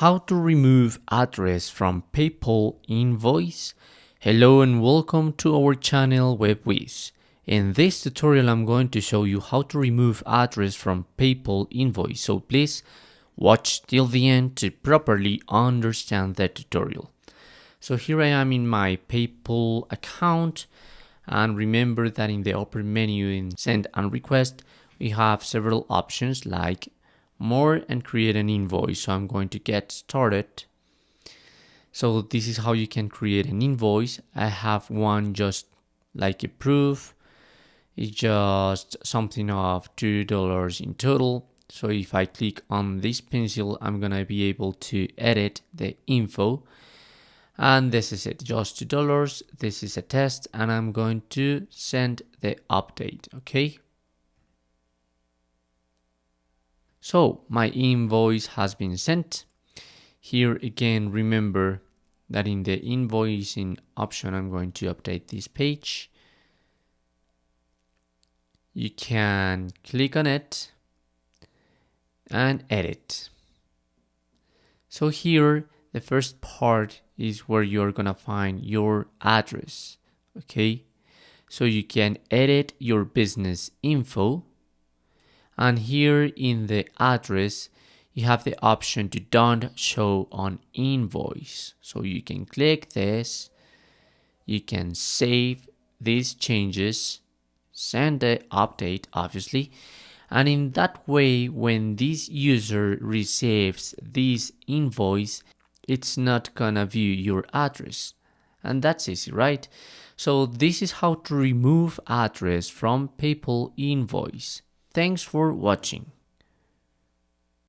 How to remove address from PayPal invoice. Hello and welcome to our channel Whizz. In this tutorial I'm going to show you how to remove address from PayPal invoice, so please watch till the end to properly understand the tutorial. So here I am in my PayPal account, and remember that in the upper menu in send and request we have several options like more and create an invoice. So I'm going to get started. So this is how you can create an invoice. I have one just like a proof. It's just something of $2 in total. So if I click on this pencil, I'm gonna be able to edit the info. And this is it, just $2. This is a test, and I'm going to send the update, okay? So my invoice has been sent. Here again, remember that in the invoicing option, I'm going to update this page. You can click on it and edit. So here, the first part is where you're gonna find your address, okay? So you can edit your business info. And here in the address, you have the option to don't show on invoice. So you can click this, you can save these changes, send the update obviously, and in that way when this user receives this invoice, it's not gonna view your address. And that's easy, right? So this is how to remove address from PayPal invoice. Thanks for watching.